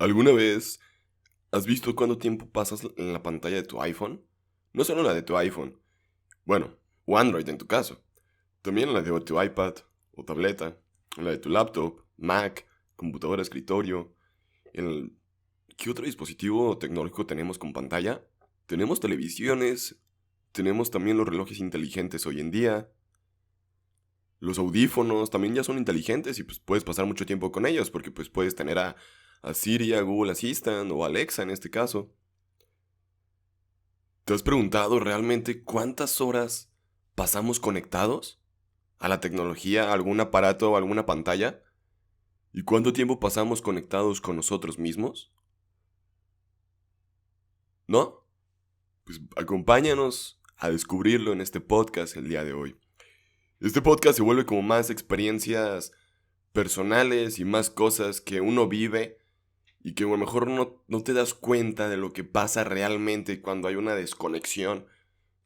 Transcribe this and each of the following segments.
¿Alguna vez has visto cuánto tiempo pasas en la pantalla de tu iPhone? No solo la de tu iPhone, bueno, o Android en tu caso. También la de tu iPad o tableta, la de tu laptop, Mac, computadora de escritorio. ¿Qué otro dispositivo tecnológico tenemos con pantalla? Tenemos televisiones, tenemos también los relojes inteligentes hoy en día. Los audífonos también ya son inteligentes y pues puedes pasar mucho tiempo con ellos porque pues puedes tener a Siri, a Google Assistant o Alexa en este caso. ¿Te has preguntado realmente cuántas horas pasamos conectados a la tecnología, a algún aparato o alguna pantalla? ¿Y cuánto tiempo pasamos conectados con nosotros mismos? ¿No? Pues acompáñanos a descubrirlo en este podcast el día de hoy. Este podcast se vuelve como más experiencias personales y más cosas que uno vive y que a lo mejor no te das cuenta de lo que pasa realmente cuando hay una desconexión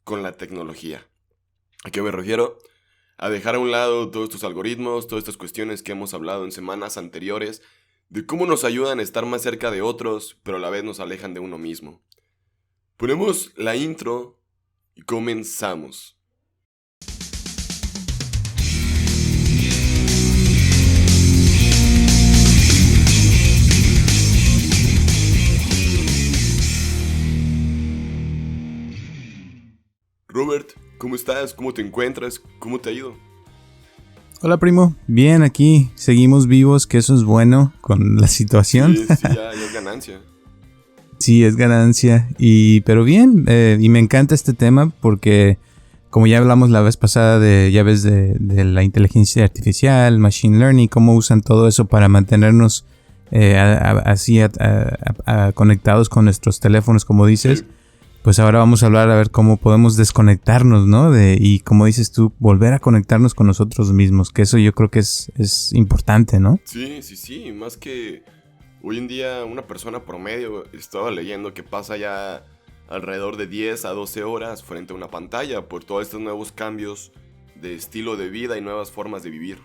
con la tecnología. ¿A qué me refiero? A dejar a un lado todos estos algoritmos, todas estas cuestiones que hemos hablado en semanas anteriores, de cómo nos ayudan a estar más cerca de otros, pero a la vez nos alejan de uno mismo. Ponemos la intro y comenzamos. Robert, ¿cómo estás? ¿Cómo te encuentras? ¿Cómo te ha ido? Hola primo, bien aquí, seguimos vivos, que eso es bueno con la situación. Sí, ya es ganancia. Sí, es ganancia, pero bien, y me encanta este tema porque como ya hablamos la vez pasada de la inteligencia artificial, machine learning, cómo usan todo eso para mantenernos así conectados con nuestros teléfonos, como dices. Sí. Pues ahora vamos a hablar a ver cómo podemos desconectarnos, ¿no? Y como dices tú, volver a conectarnos con nosotros mismos, que eso yo creo que es importante, ¿no? Sí, más que hoy en día una persona promedio, estaba leyendo que pasa ya alrededor de 10 a 12 horas frente a una pantalla por todos estos nuevos cambios de estilo de vida y nuevas formas de vivir.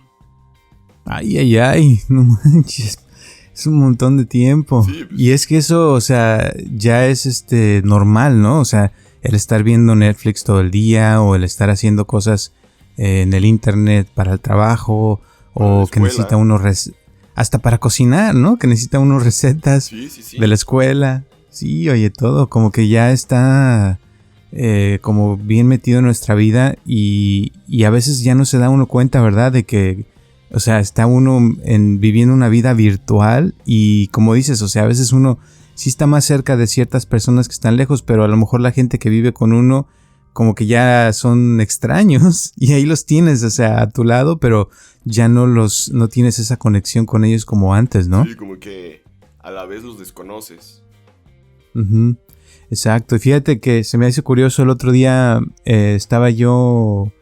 Ay, no manches. Es un montón de tiempo. Sí, pues. Y es que eso, o sea, ya es normal, ¿no? O sea, el estar viendo Netflix todo el día o el estar haciendo cosas en el internet para el trabajo o que necesita uno hasta para cocinar, ¿no? Que necesita uno recetas de la escuela. Sí, oye, todo como que ya está como bien metido en nuestra vida y a veces ya no se da uno cuenta, ¿verdad? De que o sea, está uno viviendo una vida virtual y como dices, o sea, a veces uno sí está más cerca de ciertas personas que están lejos, pero a lo mejor la gente que vive con uno como que ya son extraños y ahí los tienes, o sea, a tu lado, pero ya no tienes esa conexión con ellos como antes, ¿no? Sí, como que a la vez los desconoces. Uh-huh. Exacto, y fíjate que se me hace curioso, el otro día estaba yo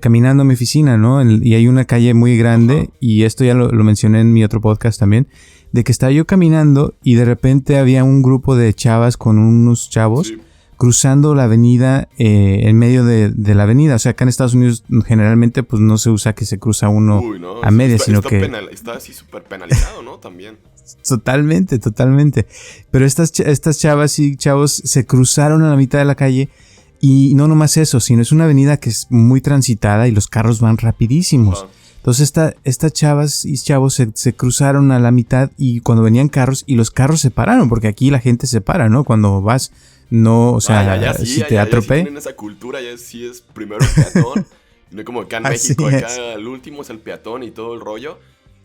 caminando a mi oficina, ¿no? Y hay una calle muy grande, y esto ya lo mencioné en mi otro podcast también, de que estaba yo caminando y de repente había un grupo de chavas con unos chavos cruzando la avenida en medio de la avenida. O sea, acá en Estados Unidos generalmente pues no se usa que se cruza uno a media, sino que... Está así súper penalizado, ¿no? También. Totalmente. Pero estas chavas y chavos se cruzaron a la mitad de la calle. Y no nomás eso, sino es una avenida que es muy transitada y los carros van rapidísimos. Entonces estas chavas y chavos se cruzaron a la mitad y cuando venían carros y los carros se pararon, porque aquí la gente se para, ¿no? Cuando vas, no, o sea, si te atropellan. Ya tienen esa cultura, ya sí es primero el peatón, y no como acá en México, acá el último es el peatón y todo el rollo.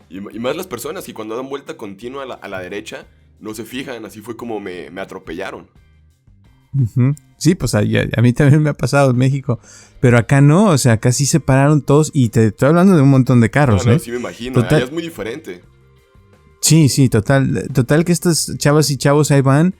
Y más las personas que cuando dan vuelta continua a la derecha no se fijan, así fue como me atropellaron. Uh-huh. Sí, pues a mí también me ha pasado en México, pero acá no, o sea, acá sí se pararon todos y te estoy hablando de un montón de carros. No, sí me imagino, allá es muy diferente. Sí, total que estas chavas y chavos ahí van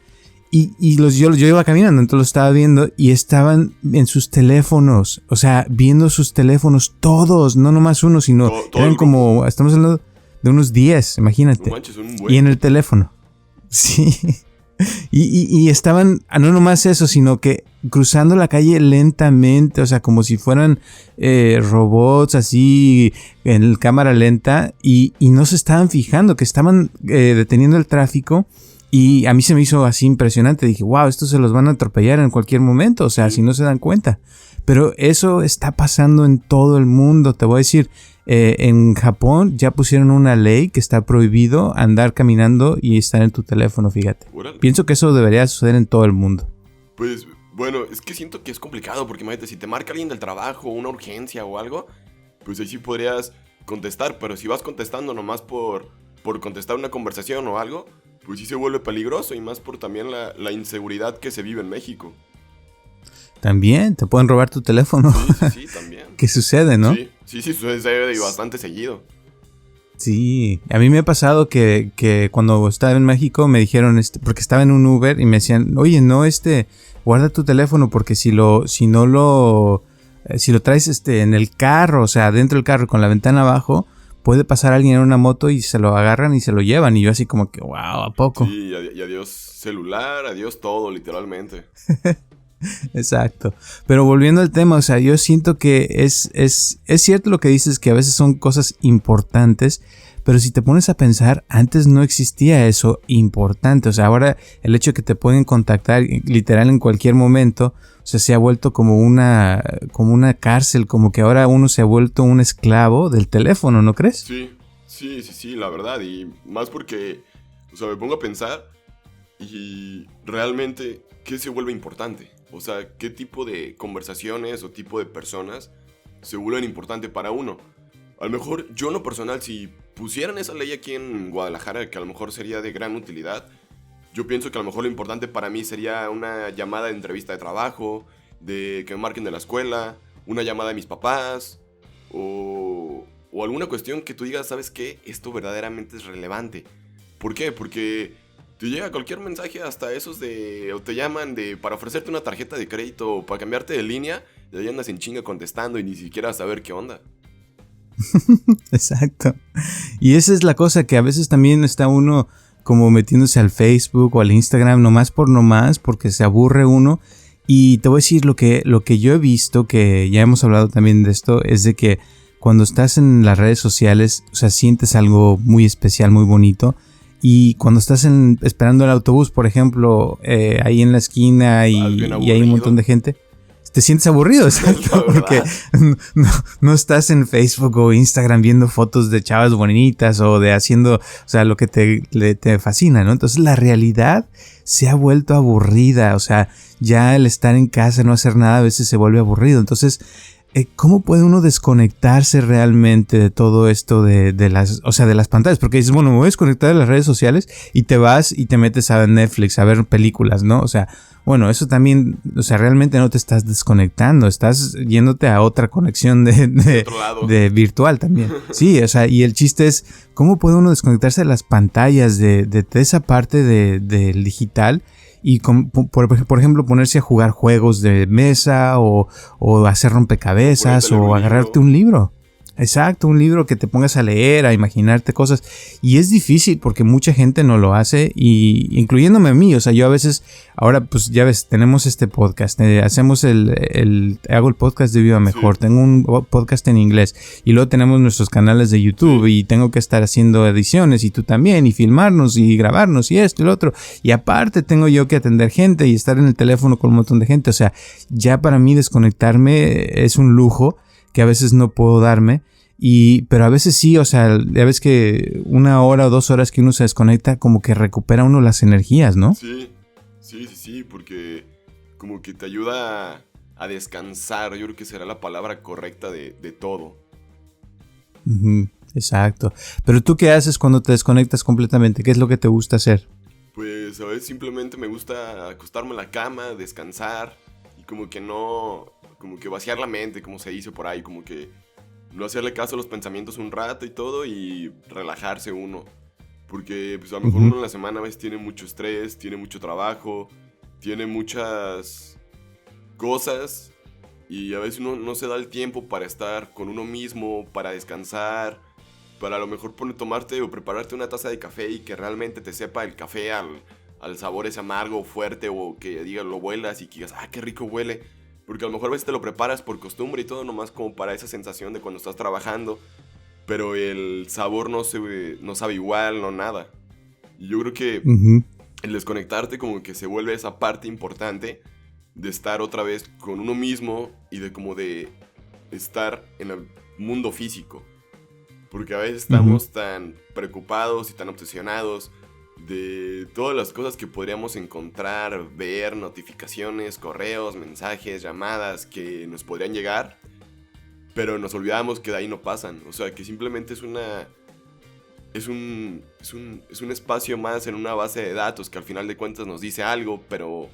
y yo iba caminando, entonces los estaba viendo y estaban en sus teléfonos, o sea, viendo sus teléfonos todos, no nomás uno, sino eran como, estamos hablando de unos 10, imagínate, no manches, un buen. Y en el teléfono, sí. Y estaban, no nomás eso, sino que cruzando la calle lentamente, o sea, como si fueran robots así en cámara lenta y no se estaban fijando, que estaban deteniendo el tráfico. Y a mí se me hizo así impresionante. Dije, wow, estos se los van a atropellar en cualquier momento, o sea, si no se dan cuenta. Pero eso está pasando en todo el mundo, te voy a decir. En Japón ya pusieron una ley que está prohibido andar caminando y estar en tu teléfono, fíjate. Órale. Pienso que eso debería suceder en todo el mundo. Pues, bueno, es que siento que es complicado porque, imagínate, si te marca alguien del trabajo, una urgencia o algo, pues ahí sí podrías contestar, pero si vas contestando nomás por contestar una conversación o algo, pues sí se vuelve peligroso y más por también la inseguridad que se vive en México. También te pueden robar tu teléfono. Sí, también. ¿Qué sucede, no? Sí, sucede bastante seguido. Sí, a mí me ha pasado que cuando estaba en México me dijeron, porque estaba en un Uber y me decían, oye, no, guarda tu teléfono porque si lo traes en el carro, o sea, dentro del carro con la ventana abajo, puede pasar alguien en una moto y se lo agarran y se lo llevan. Y yo así como que, wow, ¿a poco? Sí, y adiós celular, adiós todo, literalmente. Exacto. Pero volviendo al tema, o sea, yo siento que es cierto lo que dices, que a veces son cosas importantes, pero si te pones a pensar, antes no existía eso importante. O sea, ahora el hecho de que te pueden contactar literal en cualquier momento, o sea, se ha vuelto como una cárcel, como que ahora uno se ha vuelto un esclavo del teléfono, ¿no crees? Sí, la verdad. Y más porque, o sea, me pongo a pensar y realmente, ¿qué se vuelve importante? O sea, ¿qué tipo de conversaciones o tipo de personas se vuelven importante para uno? A lo mejor yo en lo personal, si pusieran esa ley aquí en Guadalajara, que a lo mejor sería de gran utilidad, yo pienso que a lo mejor lo importante para mí sería una llamada de entrevista de trabajo, de que me marquen de la escuela, una llamada de mis papás, o alguna cuestión que tú digas, ¿sabes qué? Esto verdaderamente es relevante. ¿Por qué? Porque te llega cualquier mensaje, hasta esos o te llaman para ofrecerte una tarjeta de crédito o para cambiarte de línea, y ahí andas en chinga contestando y ni siquiera saber qué onda. Exacto. Y esa es la cosa, que a veces también está uno como metiéndose al Facebook o al Instagram nomás porque se aburre uno. Y te voy a decir lo que yo he visto, que ya hemos hablado también de esto, es de que cuando estás en las redes sociales, o sea, sientes algo muy especial, muy bonito. Y cuando estás esperando el autobús, por ejemplo, ahí en la esquina y hay un montón de gente, te sientes aburrido, exacto, porque no estás en Facebook o Instagram viendo fotos de chavas bonitas o de haciendo, o sea, lo que te fascina, ¿no? Entonces la realidad se ha vuelto aburrida, o sea, ya el estar en casa, no hacer nada, a veces se vuelve aburrido. Entonces, ¿cómo puede uno desconectarse realmente de todo esto de las pantallas? Porque dices, bueno, me voy a desconectar de las redes sociales y te vas y te metes a Netflix a ver películas, ¿no? O sea, bueno, eso también, o sea, realmente no te estás desconectando, estás yéndote a otra conexión de virtual también. Sí, o sea, y el chiste es, ¿cómo puede uno desconectarse de las pantallas, de esa parte del digital? Y por ejemplo ponerse a jugar juegos de mesa o hacer rompecabezas o agarrarte un libro. Exacto, un libro que te pongas a leer, a imaginarte cosas. Y es difícil porque mucha gente no lo hace, y incluyéndome a mí. O sea, yo a veces, ahora pues ya ves, tenemos este podcast, hacemos hago el podcast de Viva Mejor, sí. Tengo un podcast en inglés y luego tenemos nuestros canales de YouTube, sí. Y tengo que estar haciendo ediciones y tú también, y filmarnos y grabarnos y esto y lo otro. Y aparte tengo yo que atender gente y estar en el teléfono con un montón de gente. O sea, ya para mí desconectarme es un lujo que a veces no puedo darme. Pero a veces sí, o sea, ya ves que 1 hora o 2 horas que uno se desconecta, como que recupera uno las energías, ¿no? Sí, porque como que te ayuda a descansar. Yo creo que será la palabra correcta de todo. Exacto. Pero ¿tú qué haces cuando te desconectas completamente? ¿Qué es lo que te gusta hacer? Pues a veces simplemente me gusta acostarme en la cama, descansar y como que vaciar la mente, como se dice por ahí, como que no hacerle caso a los pensamientos un rato y todo, y relajarse uno. Porque pues a lo mejor uno en la semana a veces tiene mucho estrés, tiene mucho trabajo, tiene muchas cosas, y a veces uno no se da el tiempo para estar con uno mismo, para descansar, para a lo mejor tomarte o prepararte una taza de café y que realmente te sepa el café al sabor ese amargo, fuerte, o que digas, lo huelas y que digas, qué rico huele. Porque a lo mejor a veces te lo preparas por costumbre y todo, nomás como para esa sensación de cuando estás trabajando, pero el sabor no sabe igual, no nada. Y yo creo que el desconectarte como que se vuelve esa parte importante de estar otra vez con uno mismo y de como de estar en el mundo físico. Porque a veces estamos tan preocupados y tan obsesionados de todas las cosas que podríamos encontrar, ver, notificaciones, correos, mensajes, llamadas que nos podrían llegar, pero nos olvidamos que de ahí no pasan. O sea, que simplemente es un espacio más en una base de datos que al final de cuentas nos dice algo, pero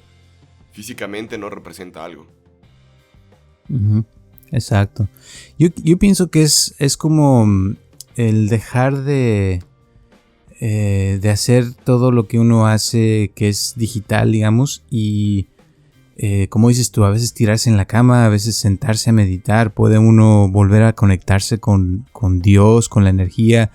físicamente no representa algo. Exacto. Yo pienso que es como el dejar de hacer todo lo que uno hace que es digital, digamos, y como dices tú, a veces tirarse en la cama, a veces sentarse a meditar, puede uno volver a conectarse con Dios, con la energía.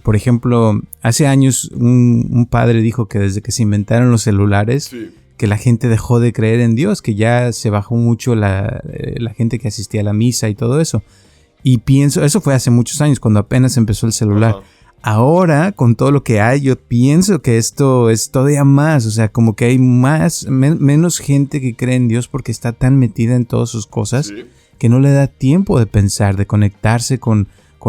Por ejemplo, hace años un padre dijo que desde que se inventaron los celulares, que la gente dejó de creer en Dios, que ya se bajó mucho la gente que asistía a la misa y todo eso. Y pienso, eso fue hace muchos años, cuando apenas empezó el celular. Ahora, con todo lo que hay, yo pienso que esto es todavía más, o sea, como que hay menos gente que cree en Dios porque está tan metida en todas sus cosas que no le da tiempo de pensar, de conectarse con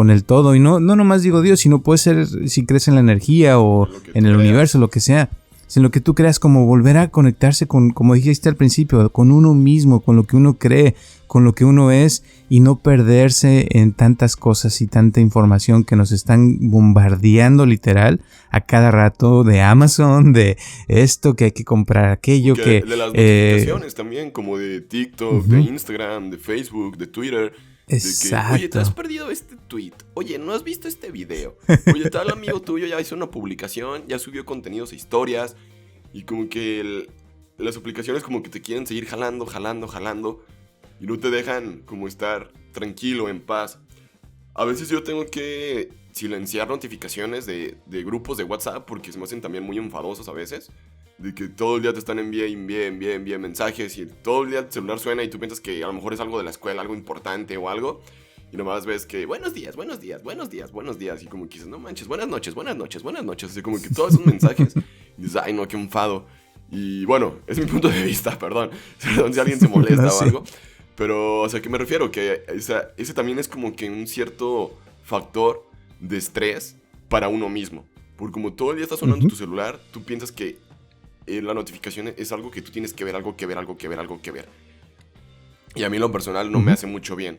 el todo. Y no nomás digo Dios, sino puede ser si crees en la energía o en el universo, lo que sea. En lo que tú creas, como volver a conectarse con, como dijiste al principio, con uno mismo, con lo que uno cree, con lo que uno es, y no perderse en tantas cosas y tanta información que nos están bombardeando literal a cada rato, de Amazon, de esto, que hay que comprar aquello, que de las notificaciones también, como de TikTok, de Instagram, de Facebook, de Twitter. Exacto. Oye, te has perdido este tweet. Oye, ¿no has visto este video? Oye, tal amigo tuyo ya hizo una publicación, ya subió contenidos e historias. Y como que las aplicaciones como que te quieren seguir jalando. Y no te dejan como estar tranquilo, en paz. A veces yo tengo que silenciar notificaciones de grupos de WhatsApp porque se me hacen también muy enfadosos a veces. De que todo el día te están envíe mensajes y todo el día el celular suena y tú piensas que a lo mejor es algo de la escuela, algo importante o algo. Y nomás ves que buenos días. Y como que dices, no manches, buenas noches. Así como que todos esos mensajes. Y dices, ay no, qué enfado. Y bueno, es mi punto de vista, perdón si alguien se molesta o algo. Pero, o sea, ¿a qué me refiero? Que ese también es como que un cierto factor de estrés para uno mismo. Porque como todo el día está sonando tu celular, tú piensas que la notificación es algo que tú tienes que ver, algo que ver. Y a mí en lo personal no me hace mucho bien.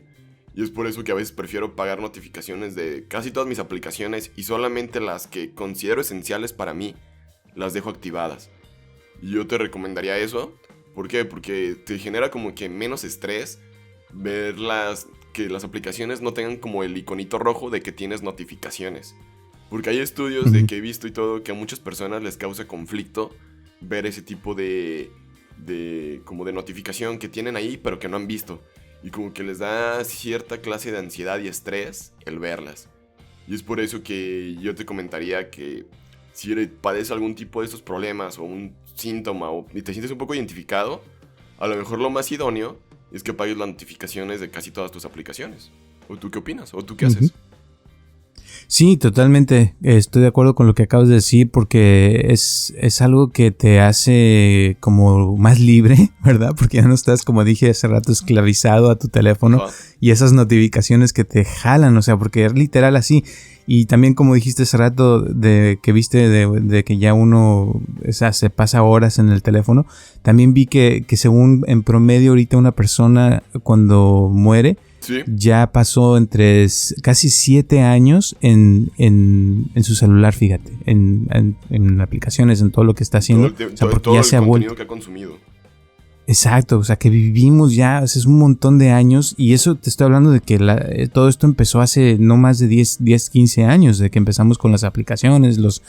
Y es por eso que a veces prefiero pagar notificaciones de casi todas mis aplicaciones y solamente las que considero esenciales para mí las dejo activadas. Y yo te recomendaría eso. ¿Por qué? Porque te genera como que menos estrés ver que las aplicaciones no tengan como el iconito rojo de que tienes notificaciones. Porque hay estudios de que he visto y todo que a muchas personas les causa conflicto ver ese tipo de notificación que tienen ahí pero que no han visto. Y como que les da cierta clase de ansiedad y estrés el verlas. Y es por eso que yo te comentaría que si padeces algún tipo de estos problemas o un síntoma y te sientes un poco identificado, a lo mejor lo más idóneo es que apagues las notificaciones de casi todas tus aplicaciones. ¿O tú qué opinas? ¿O tú qué haces? Sí, totalmente. Estoy de acuerdo con lo que acabas de decir porque es algo que te hace como más libre, ¿verdad? Porque ya no estás, como dije hace rato, esclavizado a tu teléfono y esas notificaciones que te jalan, o sea, porque es literal así. Y también como dijiste hace rato de que viste de que ya uno se pasa horas en el teléfono, también vi que según en promedio ahorita una persona cuando muere, ya pasó entre casi 7 años en su celular, fíjate, en aplicaciones, en todo lo que está haciendo. Todo el contenido que ha consumido. Exacto, o sea que vivimos ya, o sea, es un montón de años y eso te estoy hablando de que todo esto empezó hace no más de 10, 15 años, de que empezamos con las aplicaciones, los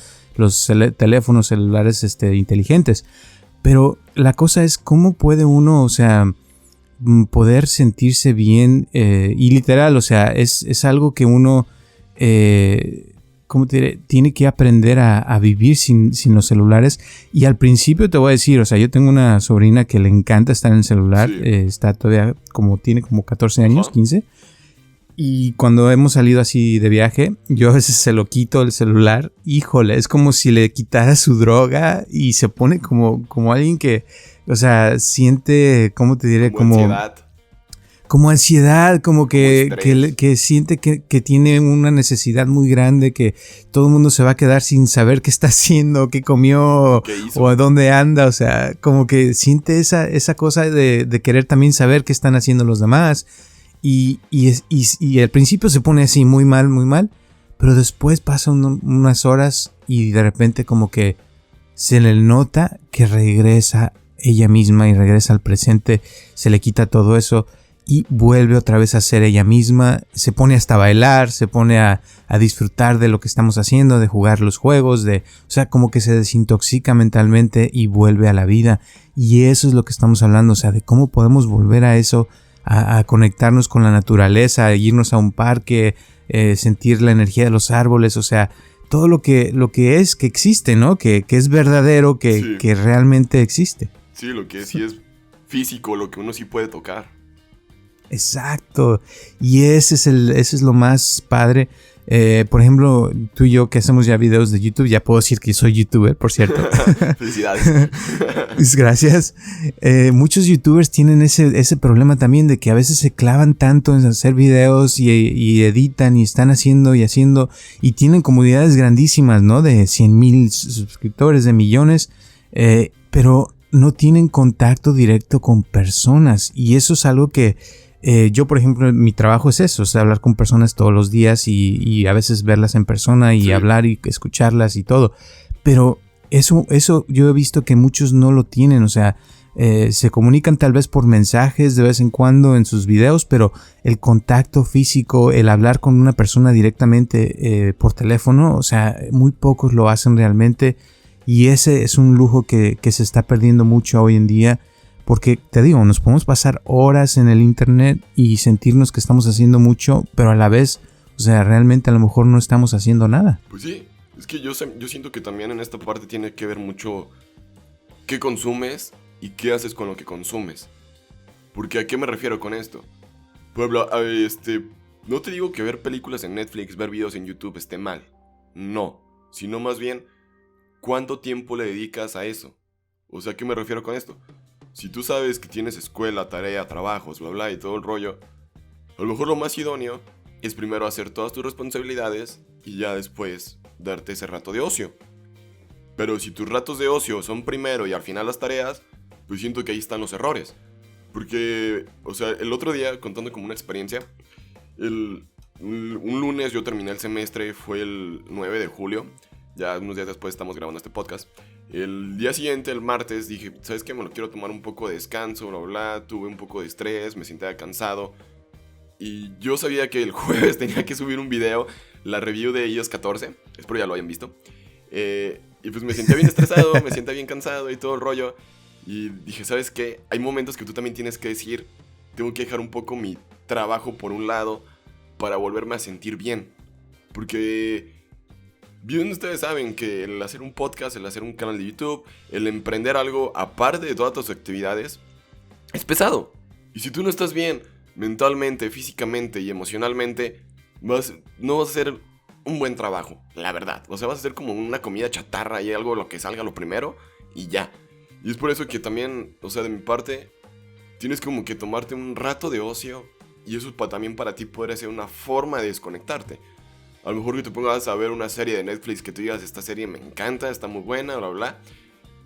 teléfonos celulares inteligentes. Pero la cosa es cómo puede uno, o sea, poder sentirse bien y literal, o sea, es algo que uno, ¿cómo te diré? Tiene que aprender a vivir sin los celulares. Y al principio te voy a decir, o sea, yo tengo una sobrina que le encanta estar en el celular. Sí. Está todavía tiene como 14 años, Ajá. 15. Y cuando hemos salido así de viaje, yo a veces se lo quito el celular. Híjole, es como si le quitara su droga y se pone como alguien que, o sea, siente, ¿cómo te diré? Como ansiedad. Como ansiedad, como que siente que tiene una necesidad muy grande, que todo el mundo se va a quedar sin saber qué está haciendo, qué comió o a dónde anda. O sea, como que siente esa cosa de querer también saber qué están haciendo los demás. Y al principio se pone así muy mal, pero después pasan unas horas y de repente como que se le nota que regresa ella misma y regresa al presente, se le quita todo eso y vuelve otra vez a ser ella misma, se pone hasta a bailar, se pone a disfrutar de lo que estamos haciendo, de jugar los juegos, o sea, como que se desintoxica mentalmente y vuelve a la vida. Y eso es lo que estamos hablando, o sea, de cómo podemos volver a eso, a conectarnos con la naturaleza, a irnos a un parque, sentir la energía de los árboles, o sea, todo lo que existe, ¿no? Que es verdadero, Sí. que realmente existe. Sí, lo que sí es físico, lo que uno sí puede tocar. Exacto. Y ese es lo más padre. Por ejemplo, tú y yo que hacemos ya videos de YouTube, ya puedo decir que soy youtuber, por cierto. Felicidades. Gracias. Muchos youtubers tienen ese problema también de que a veces se clavan tanto en hacer videos y editan y están haciendo y tienen comunidades grandísimas, ¿no? De 100,000 suscriptores, de millones, pero no tienen contacto directo con personas. Y eso es algo que yo, por ejemplo, mi trabajo es eso, es hablar con personas todos los días y a veces verlas en persona y hablar y escucharlas y todo. Pero eso yo he visto que muchos no lo tienen, o sea, se comunican tal vez por mensajes de vez en cuando en sus videos, pero el contacto físico, el hablar con una persona directamente por teléfono, o sea, muy pocos lo hacen realmente. Y ese es un lujo que se está perdiendo mucho hoy en día. Porque, te digo, nos podemos pasar horas en el internet y sentirnos que estamos haciendo mucho, pero a la vez, o sea, realmente a lo mejor no estamos haciendo nada. Pues sí, es que yo siento que también en esta parte tiene que ver mucho qué consumes y qué haces con lo que consumes. Porque ¿a qué me refiero con esto? Por ejemplo, no te digo que ver películas en Netflix, ver videos en YouTube esté mal. No, sino más bien, ¿cuánto tiempo le dedicas a eso? O sea, ¿a qué me refiero con esto? Si tú sabes que tienes escuela, tarea, trabajos, bla bla y todo el rollo, a lo mejor lo más idóneo es primero hacer todas tus responsabilidades y ya después darte ese rato de ocio. Pero si tus ratos de ocio son primero y al final las tareas, pues siento que ahí están los errores. Porque, o sea, el otro día, contando como una experiencia, un lunes yo terminé el semestre, fue el 9 de julio, ya unos días después estamos grabando este podcast. El día siguiente, el martes, dije, ¿sabes qué? Me lo quiero tomar un poco de descanso, bla, bla, tuve un poco de estrés, me sentía cansado. Y yo sabía que el jueves tenía que subir un video, la review de iOS 14, espero ya lo hayan visto. Y pues me sentía bien estresado, me sentía bien cansado y todo el rollo. Y dije, ¿sabes qué? Hay momentos que tú también tienes que decir, tengo que dejar un poco mi trabajo por un lado para volverme a sentir bien. Porque bien ustedes saben que el hacer un podcast, el hacer un canal de YouTube, el emprender algo aparte de todas tus actividades, es pesado. Y si tú no estás bien mentalmente, físicamente y emocionalmente, no vas a hacer un buen trabajo, la verdad. O sea, vas a hacer como una comida chatarra y algo lo que salga lo primero y ya. Y es por eso que también, o sea, de mi parte, tienes como que tomarte un rato de ocio. Y eso también para ti podría ser una forma de desconectarte. A lo mejor que te pongas a ver una serie de Netflix que tú digas, esta serie me encanta, está muy buena, bla, bla.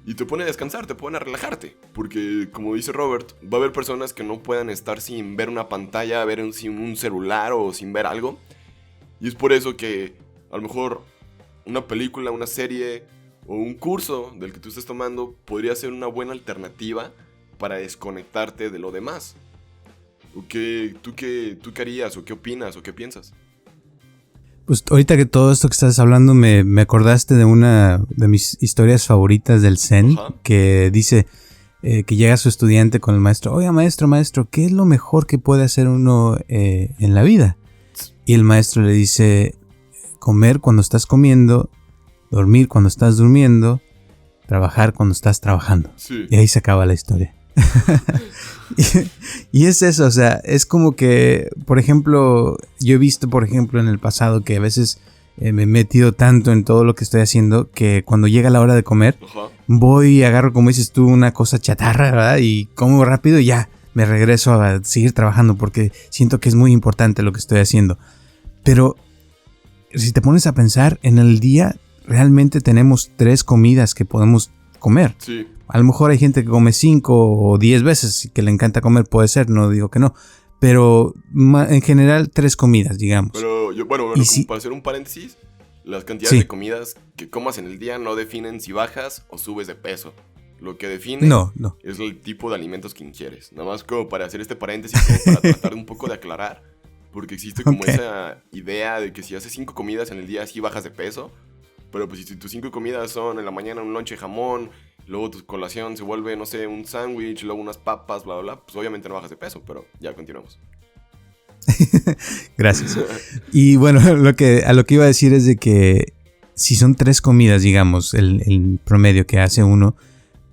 Y te pone a descansar, te pone a relajarte. Porque, como dice Robert, va a haber personas que no puedan estar sin ver una pantalla, sin un celular o sin ver algo. Y es por eso que a lo mejor una película, una serie o un curso del que tú estés tomando podría ser una buena alternativa para desconectarte de lo demás. ¿Tú qué harías o qué opinas o qué piensas? Pues ahorita que todo esto que estás hablando me acordaste de una de mis historias favoritas del Zen. Ajá. Que dice que llega su estudiante con el maestro. Oiga, maestro, ¿qué es lo mejor que puede hacer uno en la vida? Y el maestro le dice, comer cuando estás comiendo, dormir cuando estás durmiendo, trabajar cuando estás trabajando. Sí. Y ahí se acaba la historia. y es eso, o sea, es como que, por ejemplo, yo he visto, por ejemplo, en el pasado que a veces me he metido tanto en todo lo que estoy haciendo que cuando llega la hora de comer, voy y agarro, como dices tú, una cosa chatarra, ¿verdad? Y como rápido y ya me regreso a seguir trabajando porque siento que es muy importante lo que estoy haciendo. Pero si te pones a pensar, en el día realmente tenemos 3 comidas que podemos comer. Sí. A lo mejor hay gente que come 5 o 10 veces y que le encanta comer, puede ser, no digo que no. Pero en general 3 comidas, digamos. Pero yo, bueno, como para hacer un paréntesis, las cantidades de comidas que comas en el día no definen si bajas o subes de peso. Lo que define es el tipo de alimentos que ingieres. Nada más como para hacer este paréntesis, como para tratar un poco de aclarar. Porque existe como esa idea de que si haces 5 comidas en el día sí bajas de peso. Pero pues si tus 5 comidas son en la mañana un lonche de jamón, luego tu colación se vuelve, no sé, un sándwich, luego unas papas, bla, bla, bla, pues obviamente no bajas de peso, pero ya continuamos. Gracias. Y bueno, a lo que iba a decir es de que si son 3 comidas, digamos, el promedio que hace uno,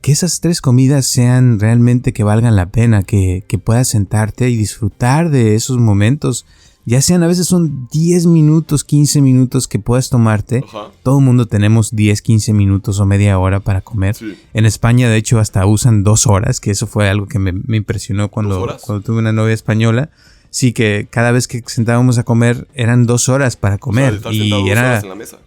que esas 3 comidas sean realmente que valgan la pena, que puedas sentarte y disfrutar de esos momentos. Ya sean, a veces son 10 minutos, 15 minutos que puedas tomarte. Ajá. Todo el mundo tenemos 10, 15 minutos o media hora para comer. Sí. En España, de hecho, hasta usan 2 horas, que eso fue algo que me impresionó cuando tuve una novia española. Sí, que cada vez que sentábamos a comer eran 2 horas para comer. O sea, y era 2 horas en la mesa.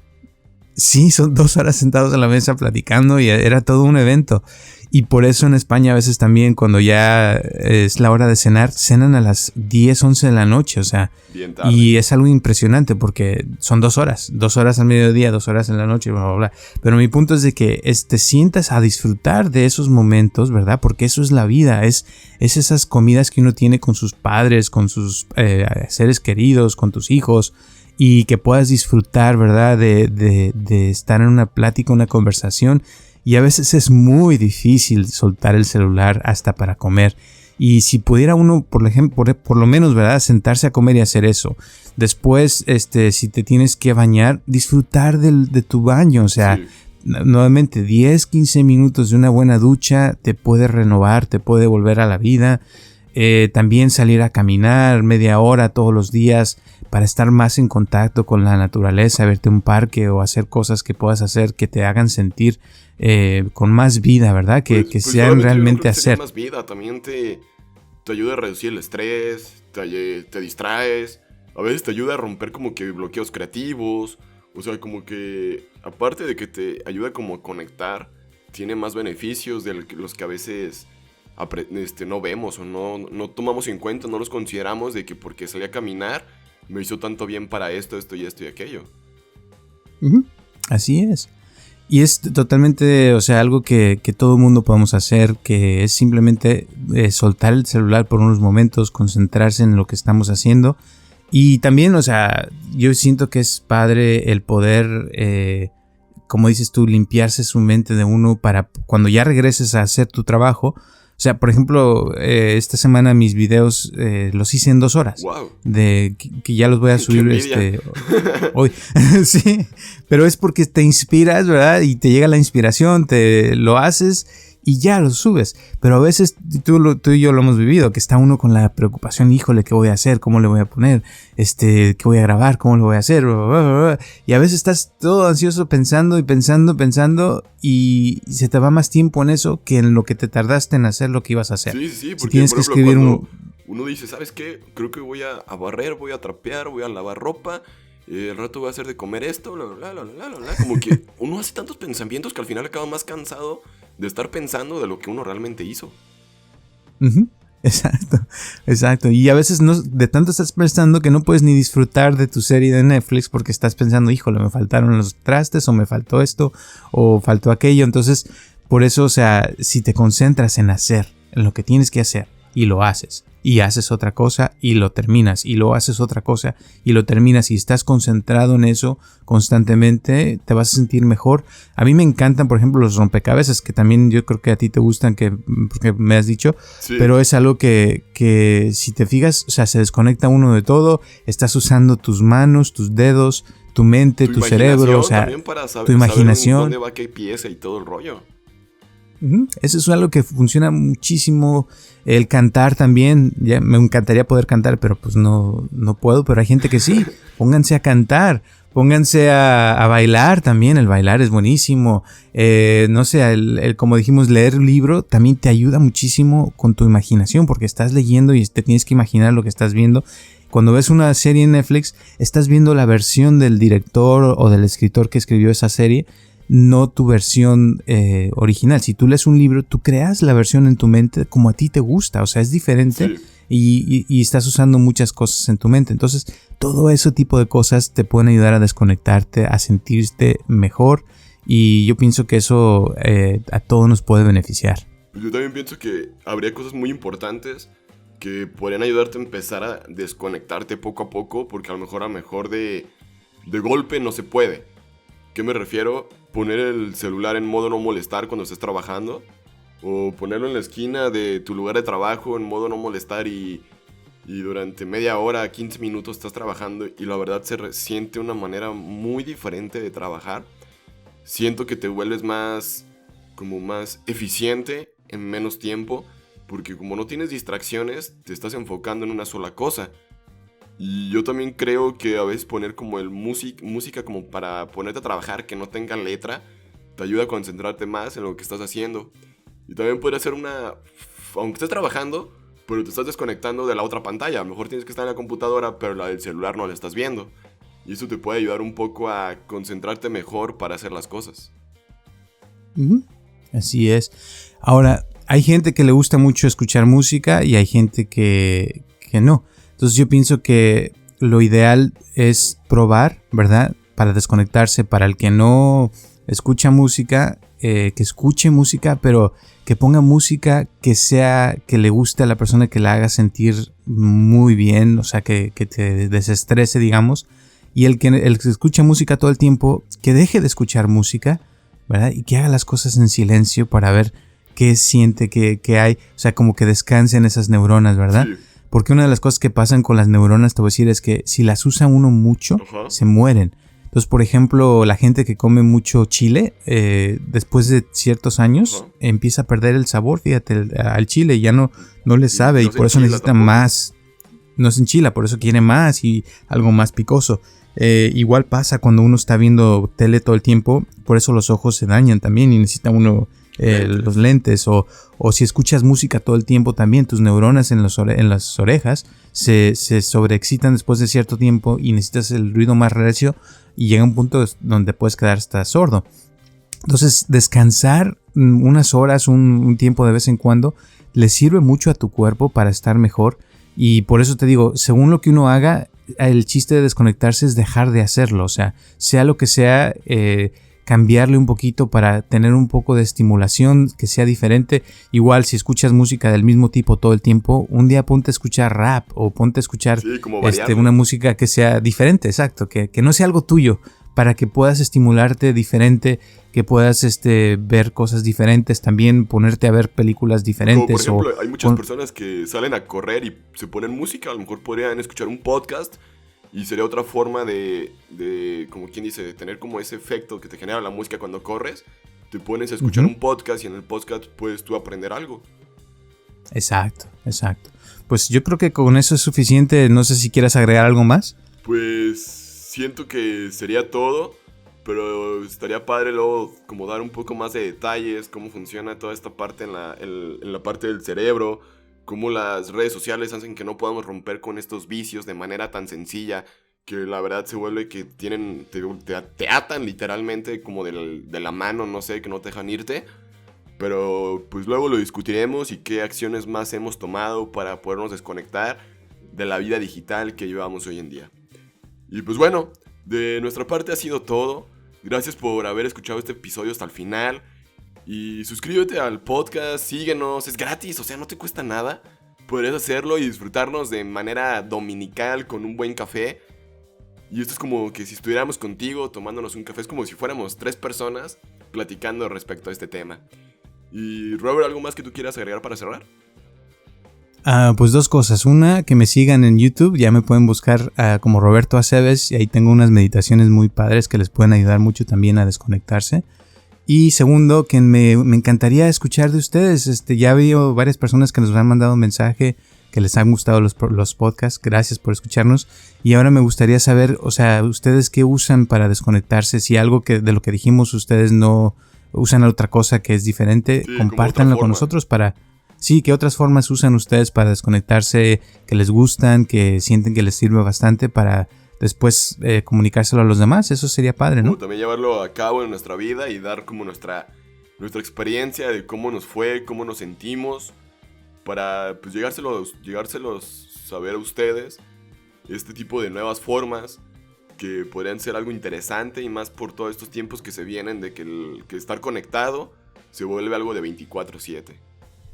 Sí, son 2 horas sentados en la mesa platicando y era todo un evento. Y por eso en España a veces también cuando ya es la hora de cenar, cenan a las 10, 11 de la noche, o sea. Bien tarde. Y es algo impresionante porque son 2 horas. 2 horas al mediodía, 2 horas en la noche, bla, bla, bla. Pero mi punto es de que te sientas a disfrutar de esos momentos, ¿verdad? Porque eso es la vida, es esas comidas que uno tiene con sus padres, con sus seres queridos, con tus hijos. Y que puedas disfrutar, ¿verdad? De estar en una plática, una conversación. Y a veces es muy difícil soltar el celular hasta para comer. Y si pudiera uno, por ejemplo, por lo menos, ¿verdad? Sentarse a comer y hacer eso. Después, si te tienes que bañar, disfrutar de tu baño. O sea, nuevamente 10, 15 minutos de una buena ducha te puede renovar, te puede volver a la vida. También salir a caminar media hora todos los días para estar más en contacto con la naturaleza, verte a un parque o hacer cosas que puedas hacer que te hagan sentir con más vida, ¿verdad? Que sean realmente hacer. Más vida, también te ayuda a reducir el estrés, te distraes, a veces te ayuda a romper como que bloqueos creativos, o sea, como que aparte de que te ayuda como a conectar, tiene más beneficios de los que a veces no vemos o no tomamos en cuenta, no los consideramos de que porque salí a caminar me hizo tanto bien para esto y aquello. Uh-huh. Así es. Y es totalmente, o sea, algo que todo el mundo podemos hacer, que es simplemente soltar el celular por unos momentos, concentrarse en lo que estamos haciendo. Y también, o sea, yo siento que es padre el poder, como dices tú, limpiarse su mente de uno para cuando ya regreses a hacer tu trabajo. O sea, por ejemplo, esta semana mis videos los hice en 2 horas. Wow. Que ya los voy a subir hoy. Sí, pero es porque te inspiras, ¿verdad? Y te llega la inspiración, te lo haces y ya lo subes. Pero a veces tú y yo lo hemos vivido, que está uno con la preocupación, híjole, ¿qué voy a hacer? ¿Cómo le voy a poner? ¿Qué voy a grabar? ¿Cómo lo voy a hacer? Y a veces estás todo ansioso pensando y se te va más tiempo en eso que en lo que te tardaste en hacer lo que ibas a hacer. Sí, porque si tienes por ejemplo, que escribir uno dice, ¿sabes qué? Creo que voy a barrer, voy a trapear, voy a lavar ropa, el rato voy a hacer de comer esto, bla, bla, bla, bla, bla, bla. Como que uno hace tantos pensamientos que al final acaba más cansado de estar pensando de lo que uno realmente hizo. Uh-huh. Exacto. Y a veces de tanto estás pensando que no puedes ni disfrutar de tu serie de Netflix porque estás pensando, híjole, me faltaron los trastes o me faltó esto o faltó aquello. Entonces, por eso, o sea, si te concentras en hacer, en lo que tienes que hacer y lo haces, y haces otra cosa y lo terminas, y lo haces otra cosa y lo terminas, y estás concentrado en eso constantemente, te vas a sentir mejor. A mí me encantan, por ejemplo, los rompecabezas, que también yo creo que a ti te gustan, porque me has dicho, sí. Pero es algo que si te fijas, o sea, se desconecta uno de todo, estás usando tus manos, tus dedos, tu mente, tu cerebro, o sea, también para tu imaginación. Saber dónde va qué pieza y todo el rollo. Eso es algo que funciona muchísimo. El cantar también, ya me encantaría poder cantar, pero pues no puedo, pero hay gente que sí. Pónganse a cantar, pónganse a bailar también, el bailar es buenísimo. No sé, como dijimos, leer un libro también te ayuda muchísimo con tu imaginación, porque estás leyendo y te tienes que imaginar lo que estás viendo. Cuando ves una serie en Netflix, estás viendo la versión del director o del escritor que escribió esa serie, no tu versión original. Si tú lees un libro, tú creas la versión en tu mente como a ti te gusta, o sea, es diferente. Sí. Y estás usando muchas cosas en tu mente. Entonces, todo ese tipo de cosas te pueden ayudar a desconectarte, a sentirte mejor, y yo pienso que eso a todos nos puede beneficiar. Yo también pienso que habría cosas muy importantes que podrían ayudarte a empezar a desconectarte poco a poco, porque a lo mejor de golpe no se puede. ¿Qué me refiero? Poner el celular en modo no molestar cuando estés trabajando, o ponerlo en la esquina de tu lugar de trabajo en modo no molestar y durante media hora, 15 minutos estás trabajando y la verdad se siente una manera muy diferente de trabajar. Siento que te vuelves más eficiente en menos tiempo, porque como no tienes distracciones, te estás enfocando en una sola cosa. Y yo también creo que a veces poner como música como para ponerte a trabajar que no tenga letra te ayuda a concentrarte más en lo que estás haciendo. Y también podría ser aunque estés trabajando, pero te estás desconectando de la otra pantalla. A lo mejor tienes que estar en la computadora, pero la del celular no la estás viendo. Y eso te puede ayudar un poco a concentrarte mejor para hacer las cosas. Así es. Ahora, hay gente que le gusta mucho escuchar música y hay gente que no. Entonces yo pienso que lo ideal es probar, ¿verdad? Para desconectarse, para el que no escucha música, que escuche música, pero que ponga música que le guste a la persona, que la haga sentir muy bien, o sea, que te desestrese, digamos. Y el que escucha música todo el tiempo, que deje de escuchar música, ¿verdad? Y que haga las cosas en silencio para ver qué siente, qué hay, o sea, como que descansen esas neuronas, ¿verdad? Sí. Porque una de las cosas que pasan con las neuronas, te voy a decir, es que si las usa uno mucho, se mueren. Entonces, por ejemplo, la gente que come mucho chile, después de ciertos años, empieza a perder el sabor, fíjate, al chile, ya no le sabe, y por eso necesita más. No se enchila, por eso quiere más y algo más picoso. Igual pasa cuando uno está viendo tele todo el tiempo, por eso los ojos se dañan también y necesita uno los lentes, o si escuchas música todo el tiempo también, tus neuronas en las orejas se sobreexcitan después de cierto tiempo y necesitas el ruido más recio y llega un punto donde puedes quedar hasta sordo. Entonces descansar unas horas, un tiempo de vez en cuando, le sirve mucho a tu cuerpo para estar mejor, y por eso te digo, según lo que uno haga, el chiste de desconectarse es dejar de hacerlo, o sea lo que sea, cambiarle un poquito para tener un poco de estimulación, que sea diferente. Igual si escuchas música del mismo tipo todo el tiempo, un día ponte a escuchar rap o ponte a escuchar una música que sea diferente, exacto, que no sea algo tuyo, para que puedas estimularte diferente, que puedas ver cosas diferentes, también ponerte a ver películas diferentes. Como por ejemplo, hay muchas personas que salen a correr y se ponen música, a lo mejor podrían escuchar un podcast. Y sería otra forma de como quien dice, de tener como ese efecto que te genera la música cuando corres. Te pones a escuchar un podcast y en el podcast puedes tú aprender algo. Exacto. Pues yo creo que con eso es suficiente. No sé si quieras agregar algo más. Pues siento que sería todo, pero estaría padre luego como dar un poco más de detalles, cómo funciona toda esta parte en la parte del cerebro, cómo las redes sociales hacen que no podamos romper con estos vicios de manera tan sencilla, que la verdad se vuelve que te atan literalmente como de la mano, no sé, que no te dejan irte. Pero pues luego lo discutiremos y qué acciones más hemos tomado para podernos desconectar de la vida digital que llevamos hoy en día. Y pues bueno, de nuestra parte ha sido todo. Gracias por haber escuchado este episodio hasta el final. Y suscríbete al podcast, síguenos, es gratis, o sea, no te cuesta nada. Podrías hacerlo y disfrutarnos de manera dominical con un buen café. Y esto es como que si estuviéramos contigo tomándonos un café, es como si fuéramos 3 personas platicando respecto a este tema. Y Robert, ¿algo más que tú quieras agregar para cerrar? Pues dos cosas. Una, que me sigan en YouTube. Ya me pueden buscar como Roberto Aceves. Y ahí tengo unas meditaciones muy padres que les pueden ayudar mucho también a desconectarse. Y segundo, que me encantaría escuchar de ustedes. Ya veo varias personas que nos han mandado un mensaje que les han gustado los podcasts. Gracias por escucharnos. Y ahora me gustaría saber, o sea, ustedes qué usan para desconectarse. Si algo de lo que dijimos ustedes no usan otra cosa que es diferente, Sí, compártanlo con nosotros para... Sí, ¿qué otras formas usan ustedes para desconectarse, que les gustan, que sienten que les sirve bastante para después comunicárselo a los demás? Eso sería padre, ¿no? Como también llevarlo a cabo en nuestra vida y dar como nuestra experiencia de cómo nos fue, cómo nos sentimos, para pues llegárselos saber a ustedes, este tipo de nuevas formas que podrían ser algo interesante y más por todos estos tiempos que se vienen de que estar conectado se vuelve algo de 24/7.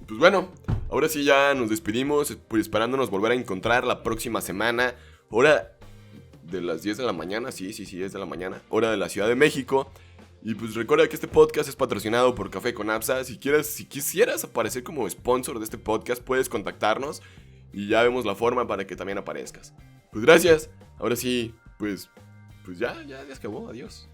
Pues bueno, ahora sí ya nos despedimos, pues esperándonos volver a encontrar la próxima semana, hora de las 10 de la mañana, sí, 10 de la mañana, hora de la Ciudad de México. Y pues recuerda que este podcast es patrocinado por Café con Absa. Si quisieras aparecer como sponsor de este podcast, puedes contactarnos y ya vemos la forma para que también aparezcas. Pues gracias, ahora sí, pues ya se acabó, adiós.